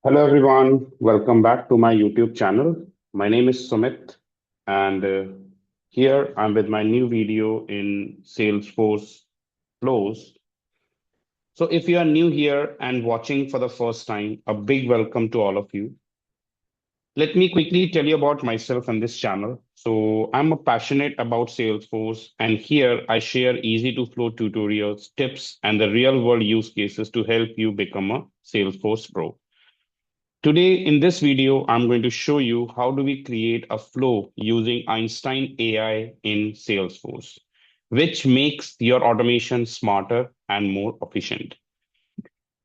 Hello everyone, welcome back to my YouTube channel. My name is Sumit and here I'm with my new video in Salesforce flows. So if you are new here and watching for the first time, a big welcome to all of you. Let me quickly tell you about myself and this channel. So I'm a passionate about Salesforce and here I share easy to flow tutorials, tips and the real world use cases to help you become a Salesforce pro. Today in this video, I'm going to show you how do we create a flow using Einstein AI in Salesforce, which makes your automation smarter and more efficient.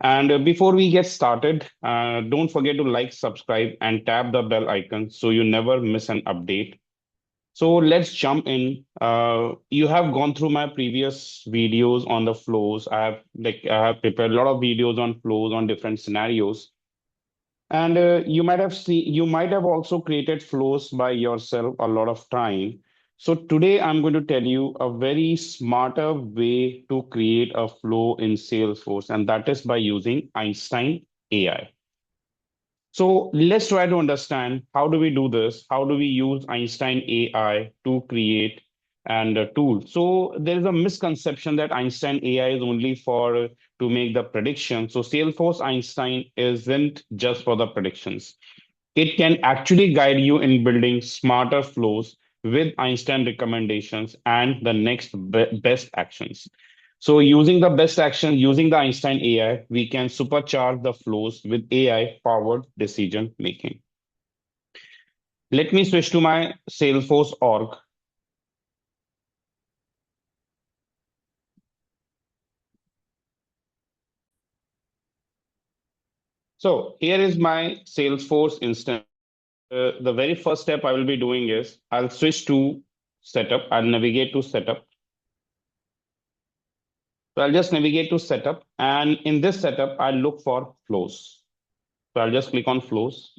And before we get started, don't forget to like, subscribe, and tap the bell icon so you never miss an update. So let's jump in. You have gone through my previous videos on the flows. I have prepared a lot of videos on flows on different scenarios. And you might have also created flows by yourself a lot of time. So today I'm going to tell you a very smarter way to create a flow in Salesforce, and that is by using Einstein AI. So let's try to understand how do we do this? How do we use Einstein AI to create and a tool? So there is a misconception that Einstein AI is only for to make the prediction. So Salesforce Einstein isn't just for the predictions. It can actually guide you in building smarter flows with Einstein recommendations and the next best actions. So using the best action, using the Einstein AI, we can supercharge the flows with AI powered decision making. Let me switch to my Salesforce org. So here is my Salesforce instance. The very first step I will be doing is I'll switch to setup. I'll navigate to setup. So I'll just navigate to setup. And in this setup, I'll look for flows. So I'll just click on flows.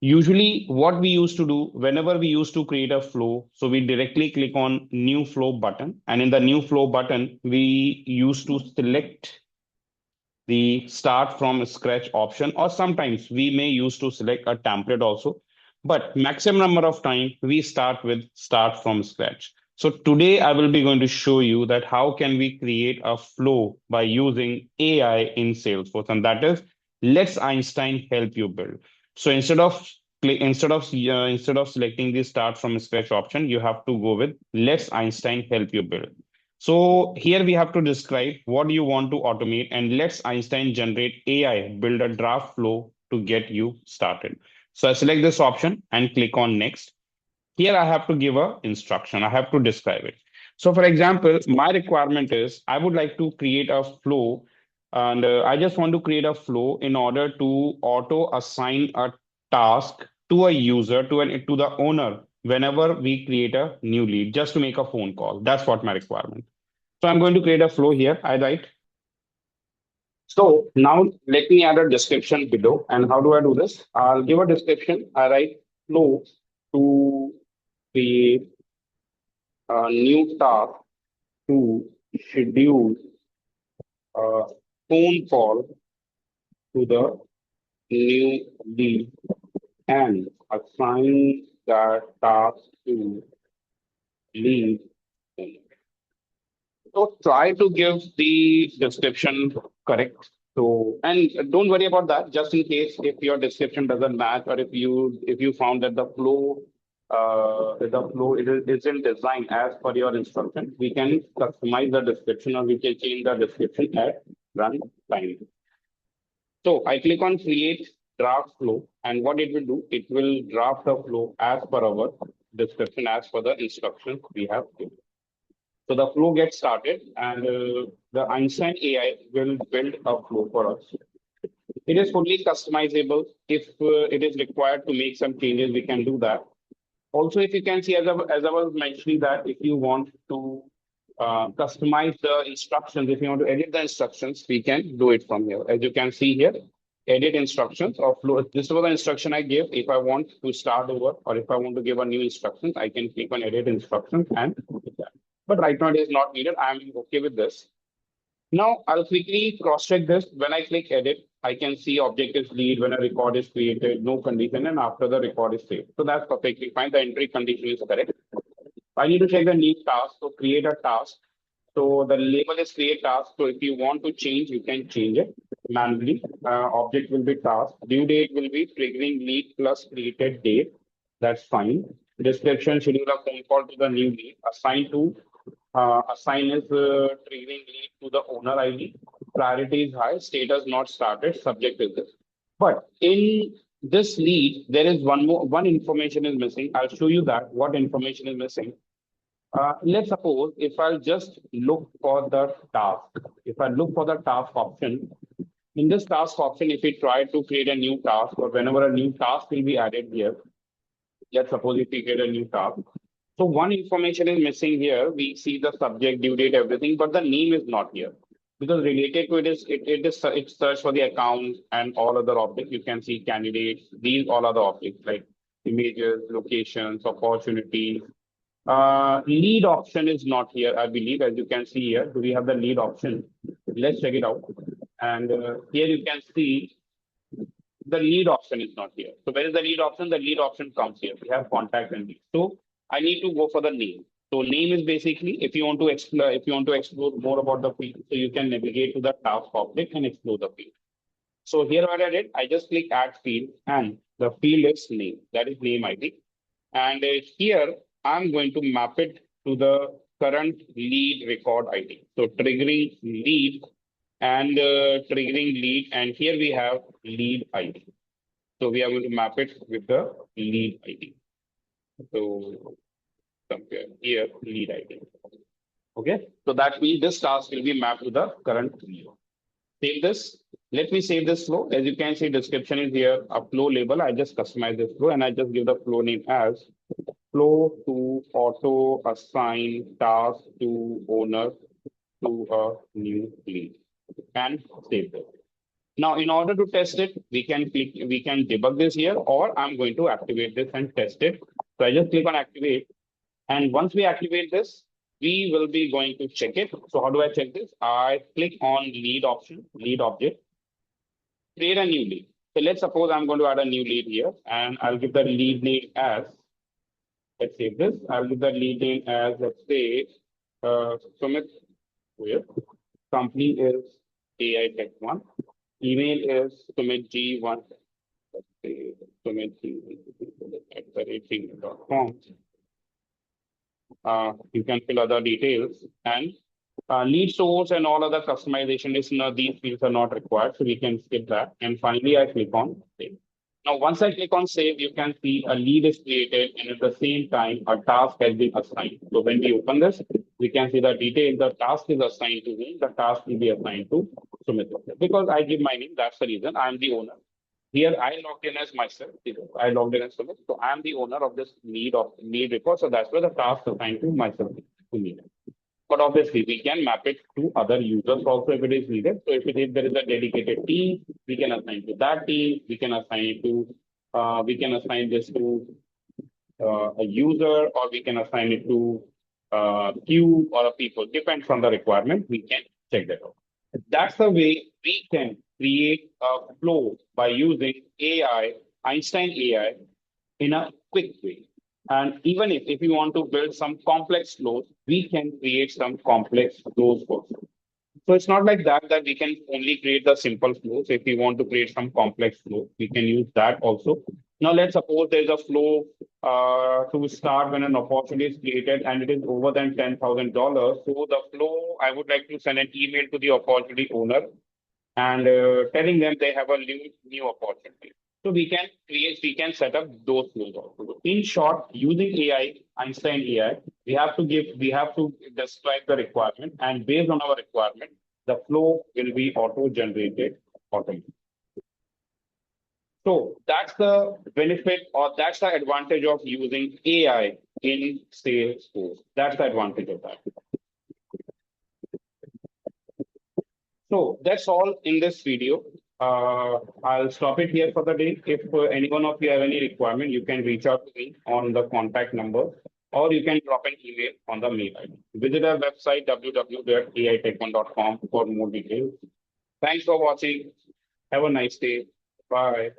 Usually what we used to do whenever we used to create a flow, so we directly click on new flow button. And in the new flow button, we used to select the start from scratch option, or sometimes we may use to select a template also. But maximum number of time we start with start from scratch. So today I will be going to show you that how can we create a flow by using AI in Salesforce, and that is let's Einstein help you build. So instead of selecting the start from scratch option, you have to go with let's Einstein help you build. So here we have to describe what you want to automate, and let's Einstein generate AI build a draft flow to get you started. So I select this option and click on next. Here I have to give a instruction. I have to describe it. So for example, my requirement is I would like to create a flow, and I just want to create a flow in order to auto assign a task to a user to the owner whenever we create a new lead, just to make a phone call. That's what my requirement. So I'm going to create a flow here. I write. So now let me add a description below. And how do I do this? I'll give a description. I write flow to create a new task to schedule a phone call to the new lead and assign that task to lead. So try to give the description correct. So and don't worry about that. Just in case if your description doesn't match, or if you found that the flow isn't designed as per your instruction, we can customize the description, or we can change the description at run time. So I click on create draft flow, and what it will do, it will draft a flow as per our description, as per the instructions we have given. So the flow gets started, and the Einstein AI will build a flow for us. It is fully customizable. If it is required to make some changes, we can do that. Also, if you can see, as I was mentioning, that if you want to customize the instructions, if you want to edit the instructions, we can do it from here. As you can see here, edit instructions or flow. This was the instruction I gave. If I want to start over, or if I want to give a new instructions, I can click on edit instructions and do that. But right now it is not needed. I'm okay with this. Now I'll quickly cross-check this. When I click edit, I can see object is lead when a record is created, no condition, and after the record is saved. So that's perfectly fine. The entry condition is correct. I need to check the new task. So create a task. So the label is create task. So if you want to change, you can change it manually. Object will be task. Due date will be triggering lead plus created date. That's fine. Description, schedule a phone call to the new lead. Assign is triggering lead to the owner ID. Priority is high. Status not started. Subject is this. But in this lead, there is one information is missing. I'll show you that what information is missing. Let's suppose if I'll just look for the task. If I look for the task option, in this task option, if we try to create a new task or whenever a new task will be added here, let's suppose if we create a new task. So one information is missing here. We see the subject, due date, everything, but the name is not here. Because related to it's search for the account and all other objects. You can see candidates, these all other objects like images, locations, opportunities. Lead option is not here, I believe, as you can see here. Do we have the lead option? Let's check it out. And here you can see the lead option is not here. So where is the lead option? The lead option comes here. We have contact and lead. So I need to go for the name. So name is basically if you want to explore, more about the field, so you can navigate to the task object and explore the field. So here what I did, I just click add field and the field is name. That is name ID. And here I'm going to map it to the current lead record ID. So triggering lead and triggering lead. And here we have lead ID. So we are going to map it with the lead ID. So compare here lead ID. Okay. So that means this task will be mapped to the current lead. Save this. Let me save this flow. As you can see, description is here, a flow label. I just customize this flow and I just give the flow name as flow to auto assign task to owner to a new lead and save it. Now, in order to test it, we can debug this here, or I'm going to activate this and test it. So I just click on activate. And once we activate this, we will be going to check it. So how do I check this? I click on lead option, lead object, create a new lead. So let's suppose I'm going to add a new lead here and I'll give the lead name as, let's save this. I'll give the lead name as, let's say, Sumit here. Company is AITechone. Email is sumitg1, let's say, sumitg1@gmail.com. You can fill other details and lead source and all other customization is these fields are not required, so we can skip that. And finally, I click on save. Now, once I click on save, you can see a lead is created and at the same time, a task has been assigned. So when we open this, we can see the detail. The task is assigned to me. The task will be assigned to Sumit. Because I give my name, that's the reason I'm the owner. Here I logged in as myself. I logged in as Sumit. So I'm the owner of this lead record. So that's where the task assigned to myself to me. But obviously, we can map it to other users also if it is needed. So if there is a dedicated team, we can assign to that team. We can assign it to, we can assign this to a user, or we can assign it to queue or a people. Depends on the requirement. We can check that out. That's the way we can create a flow by using AI, Einstein AI, in a quick way. And even if you want to build some complex flows, we can create some complex flows also. So it's not like that we can only create the simple flows. If we want to create some complex flow, we can use that also. Now let's suppose there's a flow to start when an opportunity is created and it is over than $10,000. So the flow, I would like to send an email to the opportunity owner and telling them they have a new opportunity. So we can set up those flows also. In short, using AI, Einstein AI, we have to describe the requirement, and based on our requirement, the flow will be auto-generated automatically. So that's the benefit, or that's the advantage of using AI in Salesforce. That's the advantage of that. So that's all in this video. I'll stop it here for the day. If any one of you have any requirement, you can reach out to me on the contact number or you can drop an email on the mail ID. Visit our website www.aitechone.com for more details. Thanks for watching. Have a nice day. Bye.